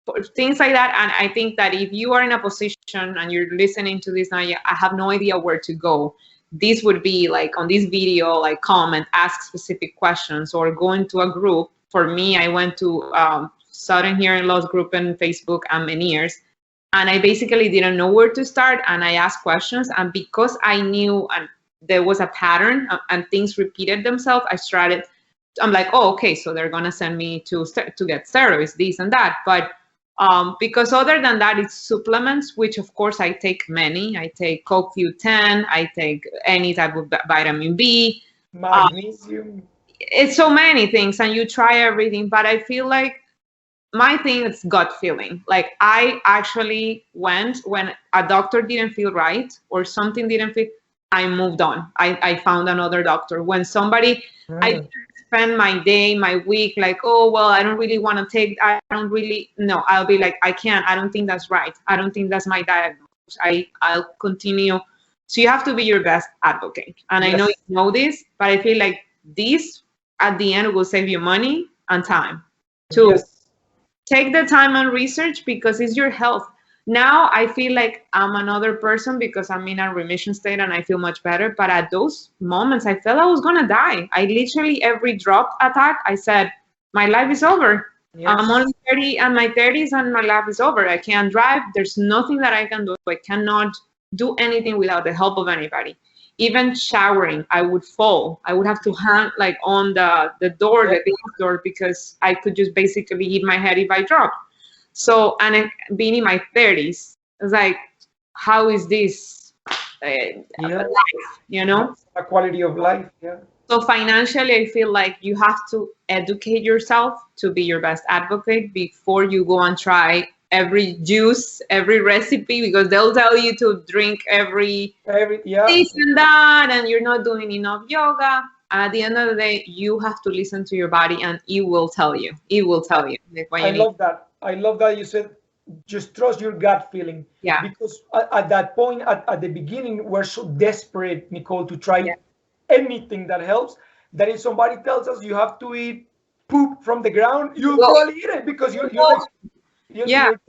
for things like that. And I think that if you are in a position and you're listening to this now, I have no idea where to go, this would be like on this video, like comment, ask specific questions, or go into a group. For me, I went to Southern Hearing Loss group in Facebook and Menieres, and I basically didn't know where to start, and I asked questions, and because I knew and there was a pattern and things repeated themselves, I'm like, oh, okay, so they're gonna send me to get steroids, this and that. But because other than that, it's supplements, which of course I take many. I take CoQ10, I take any type of vitamin B, Magnesium. it's so many things, and you try everything. But I feel like my thing is gut feeling. Like I actually went when a doctor didn't feel right or something didn't fit, I moved on. I found another doctor. When somebody, I didn't spend my day, my week, like, oh, well, I don't really want to take, I don't really, no, I'll be like, I can't, I don't think that's right. I don't think that's my diagnosis. I'll continue. So you have to be your best advocate. And I know you know this, but I feel like this at the end will save you money and time. To take the time and research, because it's your health. Now I feel like I'm another person because I'm in a remission state and I feel much better. But at those moments, I felt I was gonna die. I literally, every drop attack, I said, my life is over. I'm only 30 and my 30s and my life is over. I can't drive. There's nothing that I can do. I cannot do anything without the help of anybody. Even showering, I would fall. I would have to hang like on the door, the glass door, because I could just basically hit my head if I dropped. So, and being in my 30s, it's like, how is this life, you know? A quality of life, yeah. So financially, I feel like you have to educate yourself to be your best advocate before you go and try every juice, every recipe, because they'll tell you to drink every this and that, and you're not doing enough yoga. And at the end of the day, you have to listen to your body, and it will tell you. It will tell you. I love that. I love that you said just trust your gut feeling. Yeah. Because at that point, at the beginning, we're so desperate, Nicolle, to try anything that helps, that if somebody tells us you have to eat poop from the ground, you'll probably eat it because you're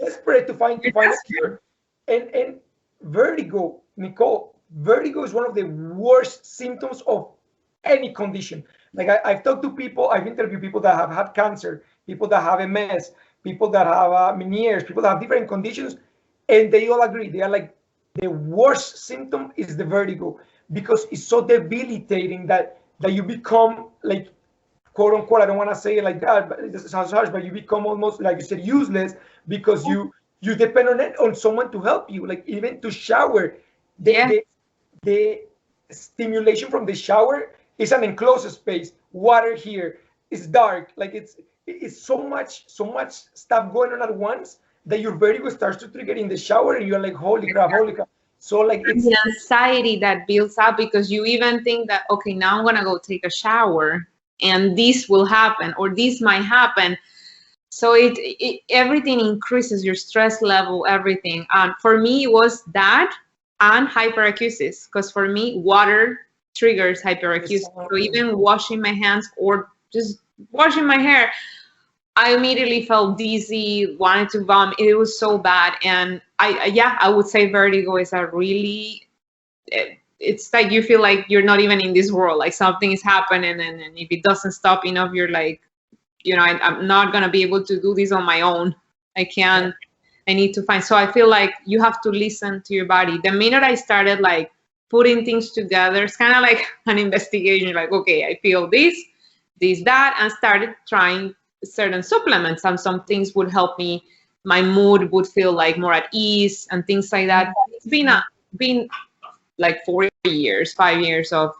desperate to find a cure. And vertigo, Nicolle, vertigo is one of the worst symptoms of any condition. Like I've talked to people, I've interviewed people that have had cancer, people that have MS, people that have Menieres, people that have different conditions, and they all agree. They are like, the worst symptom is the vertigo, because it's so debilitating that you become, like, quote unquote, I don't want to say it like that, but it sounds harsh, but you become almost, like you said, useless, because you depend on someone to help you, like even to shower. The stimulation from the shower is an enclosed space. Water here is dark. Like it's so much stuff going on at once that your vertigo starts to trigger in the shower, and you're like, holy crap. So like it's the anxiety that builds up, because you even think that, okay, now I'm gonna go take a shower and this will happen, or this might happen. So it everything increases your stress level, everything. And for me, it was that. and hyperacusis, because for me, water triggers hyperacusis. So Exactly. even washing my hands or just washing my hair, I immediately felt dizzy, wanted to vomit. It was so bad. And yeah, I would say vertigo is a really, it's like you feel like you're not even in this world, like something is happening. And if it doesn't stop enough, you're like, I'm not going to be able to do this on my own. I can't, I need to find. So I feel like you have to listen to your body. The minute I started like putting things together, it's kind of like an investigation, like, okay, I feel this, that, and started trying certain supplements, and some things would help me. My mood would feel like more at ease and things like that. It's been like 4 years, 5 years of,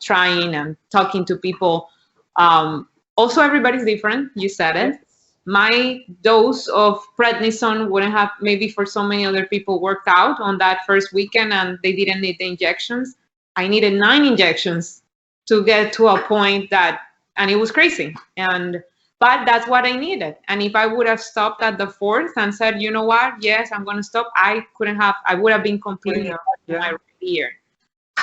trying and talking to people. Also, everybody's different. You said it. My dose of prednisone wouldn't have, maybe for so many other people, worked out on that first weekend, and they didn't need the injections. I needed 9 injections to get to a point that, and it was crazy. But that's what I needed. And if I would have stopped at the 4th and said, you know what, yes, I'm going to stop, I would have been completely my year.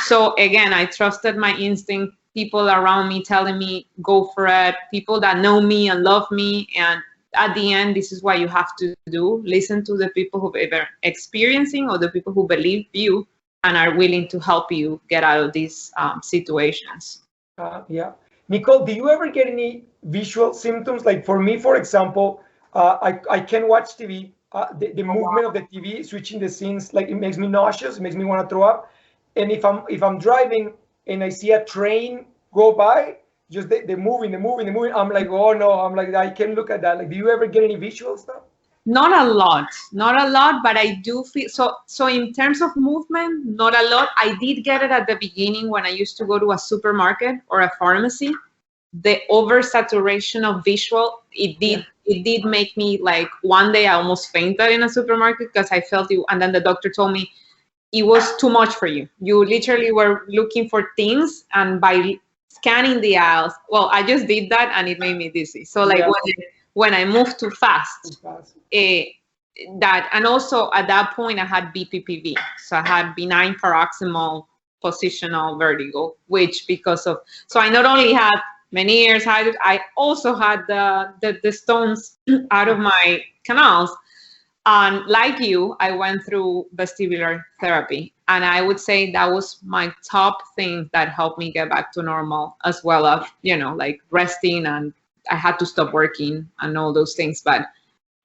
So again, I trusted my instinct, people around me telling me, go for it, people that know me and love me. And at the end, this is what you have to do. Listen to the people who've ever experiencing, or the people who believe you and are willing to help you get out of these situations. Yeah. Nicolle, do you ever get any visual symptoms? Like for me, for example, I can watch TV. The movement of the TV, switching the scenes, like it makes me nauseous. It makes me want to throw up. And if I'm driving and I see a train go by, just the moving, I'm like, oh no, I'm like, I can't look at that. Like, do you ever get any visual stuff? Not a lot, but I do feel so in terms of movement, not a lot. I did get it at the beginning when I used to go to a supermarket or a pharmacy. The oversaturation of visual, it did make me, like, one day I almost fainted in a supermarket because I felt it, and then the doctor told me it was too much for you. You literally were looking for things, and by scanning the aisles, well, I just did that and it made me dizzy. So like when I moved too fast, that, and also at that point I had BPPV, so I had benign paroxysmal positional vertigo, which so I not only had Menieres, I also had the stones out of my canals. And like you, I went through vestibular therapy, and I would say that was my top thing that helped me get back to normal, as well as, like resting, and I had to stop working and all those things. But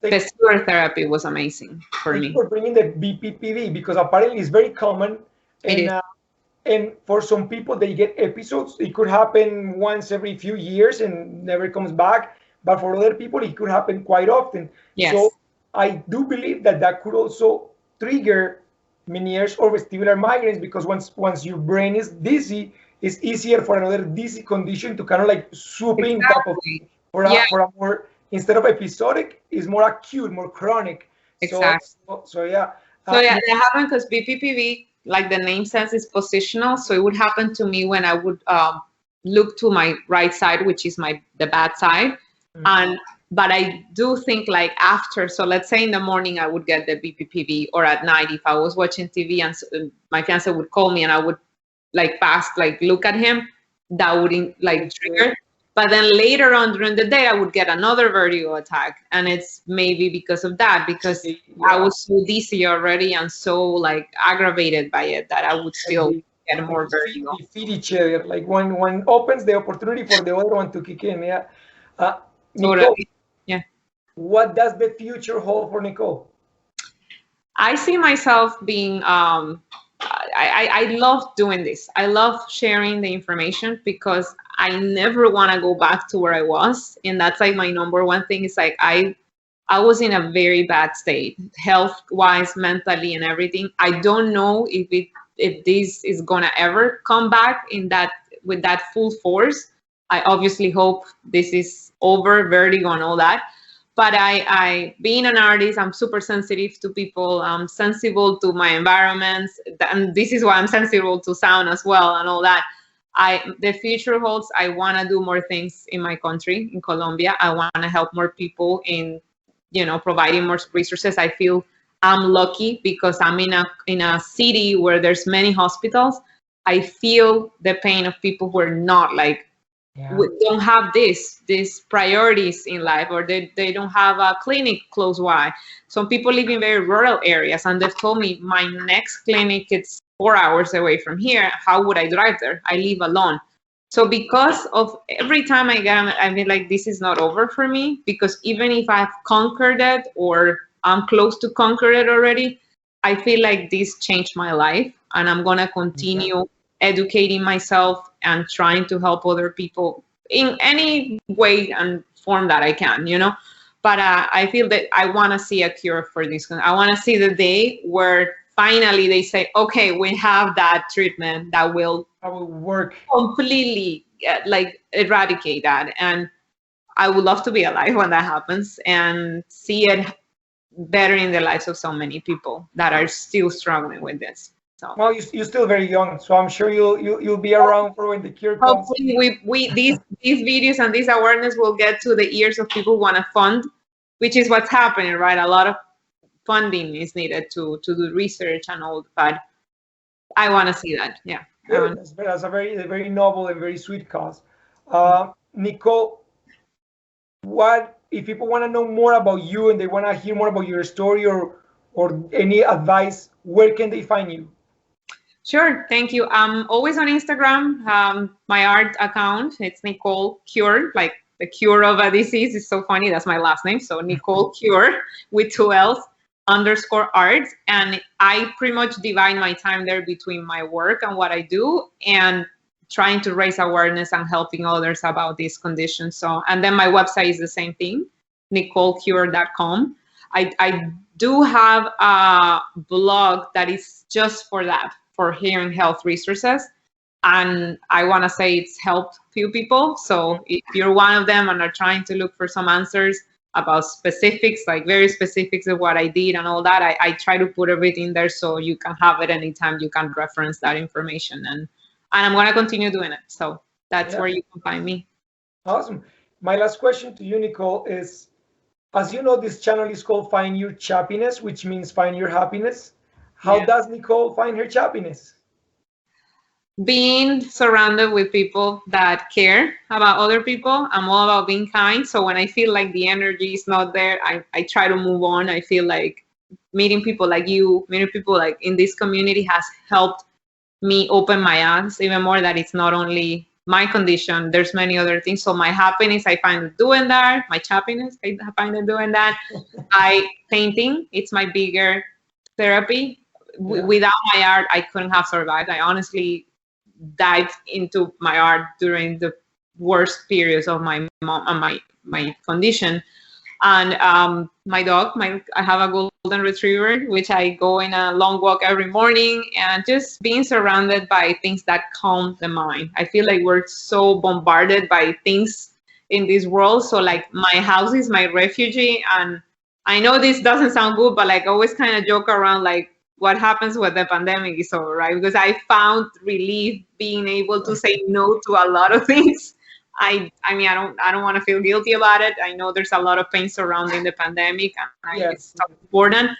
vestibular therapy was amazing for me. For bringing the BPPV, because apparently it's very common, and for some people they get episodes. It could happen once every few years and never comes back, but for other people it could happen quite often. Yes. So I do believe that could also trigger Menieres or vestibular migraines, because once your brain is dizzy, it's easier for another dizzy condition to kind of like swoop in top of it. For a more, instead of episodic, is more acute, more chronic. Exactly. So yeah. It happened because BPPV, like the name says, is positional. So it would happen to me when I would look to my right side, which is the bad side. But I do think, like, after, so let's say in the morning I would get the BPPV, or at night if I was watching TV and my fiance would call me and I would look at him, that would like trigger. But then later on during the day I would get another vertigo attack, and it's maybe because of that, because I was so dizzy already and so like aggravated by it that I would still get more vertigo. They feed each other. Like one opens the opportunity for the other one to kick in. Yeah. Nicolle, what does the future hold for Nicolle? I see myself being, I love doing this. I love sharing the information because I never want to go back to where I was. And that's like my number one thing is like, I was in a very bad state, health-wise, mentally, and everything. I don't know if this is gonna ever come back with that full force. I obviously hope this is over, vertigo and all that. But I being an artist, I'm super sensitive to people. I'm sensible to my environments, and this is why I'm sensible to sound as well and all that. The future holds. I want to do more things in my country, in Colombia. I want to help more people in, providing more resources. I feel I'm lucky because I'm in a city where there's many hospitals. I feel the pain of people who are not like Yeah. don't have these priorities in life, or they don't have a clinic close by. Some people live in very rural areas, and they've told me my next clinic it's 4 hours away from here. How would I drive there? I live alone. So because of every time I get, I mean, like this is not over for me, because even if I've conquered it or I'm close to conquer it already, I feel like this changed my life, and I'm gonna continue educating myself and trying to help other people in any way and form that I can, you know. But I feel that I want to see a cure for this. I want to see the day where finally they say, okay, we have that treatment that will work completely like eradicate that. And I would love to be alive when that happens and see it better in the lives of so many people that are still struggling with this. So well, you're still very young, so I'm sure you'll be around for when the cure comes. hopefully we these videos and this awareness will get to the ears of people who want to fund, which is what's happening, right? A lot of funding is needed to do research and all, but I want to see that. Yeah. That's a very noble and very sweet cause. Nicolle, what if people want to know more about you and they want to hear more about your story or any advice? Where can they find you? Sure, thank you. I'm always on Instagram. My art account, it's Nicolle Cure, like the cure of a disease. It's so funny. That's my last name. So Nicolle Cure with 2 L's _art. And I pretty much divide my time there between my work and what I do and trying to raise awareness and helping others about these conditions. So, and then my website is the same thing, NicolleCure.com. I do have a blog that is just for that, for hearing health resources, and I want to say it's helped few people. So if you're one of them and are trying to look for some answers about specifics, like very specifics of what I did and all that, I try to put everything there so you can have it anytime you can reference that information, and I'm going to continue doing it. So that's where you can find me. Awesome. My last question to you, Nicolle, is, as you know, this channel is called Find Your Chappiness, which means find your happiness. How does Nicolle find her chappiness? Being surrounded with people that care about other people. I'm all about being kind. So when I feel like the energy is not there, I try to move on. I feel like meeting people like you, meeting people like in this community has helped me open my eyes even more, that it's not only my condition, there's many other things. So my happiness, I find it doing that. My chappiness, I find it doing that. Painting, it's my bigger therapy. Without my art, I couldn't have survived. I honestly dived into my art during the worst periods of my condition. And my dog, I have a golden retriever, which I go in a long walk every morning, and just being surrounded by things that calm the mind. I feel like we're so bombarded by things in this world. So like my house is my refuge. And I know this doesn't sound good, but like I always kind of joke around like, what happens when the pandemic is over, right? Because I found relief being able to say no to a lot of things. I mean, I don't want to feel guilty about it. I know there's a lot of pain surrounding the pandemic, and it's so important.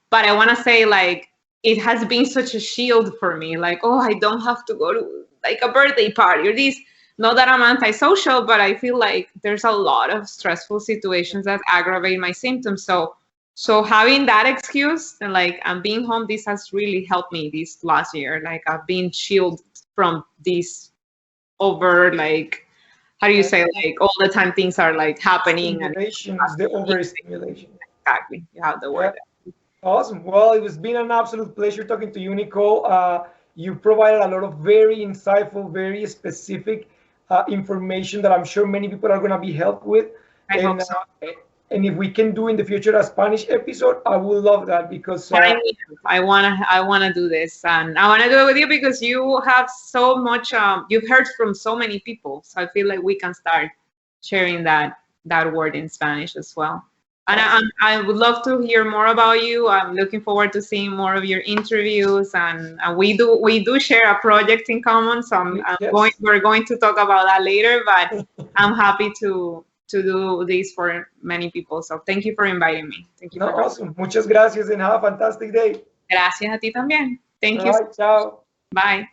But I want to say, like, it has been such a shield for me. Like, oh, I don't have to go to like a birthday party or this. Not that I'm antisocial, but I feel like there's a lot of stressful situations that aggravate my symptoms. So having that excuse and like I'm being home, this has really helped me this last year. Like I've been shielded from this over, like, how do you say, like all the time things are like happening. Stimulation is the overstimulation. Exactly, you have the word. Awesome. Well, it was been an absolute pleasure talking to you, Nicolle. You provided a lot of very insightful, very specific information that I'm sure many people are going to be helped with. I hope so. And if we can do in the future a Spanish episode, I would love that, because I wanna do this, and I wanna do it with you because you have so much. You've heard from so many people, so I feel like we can start sharing that word in Spanish as well. And I would love to hear more about you. I'm looking forward to seeing more of your interviews, and we do share a project in common. So we're going to talk about that later. But I'm happy to do this for many people. So thank you for inviting me. Thank you No, for talking. awesome. Muchas gracias and have a fantastic day. Gracias a ti también. Thank All you. right, ciao. Bye.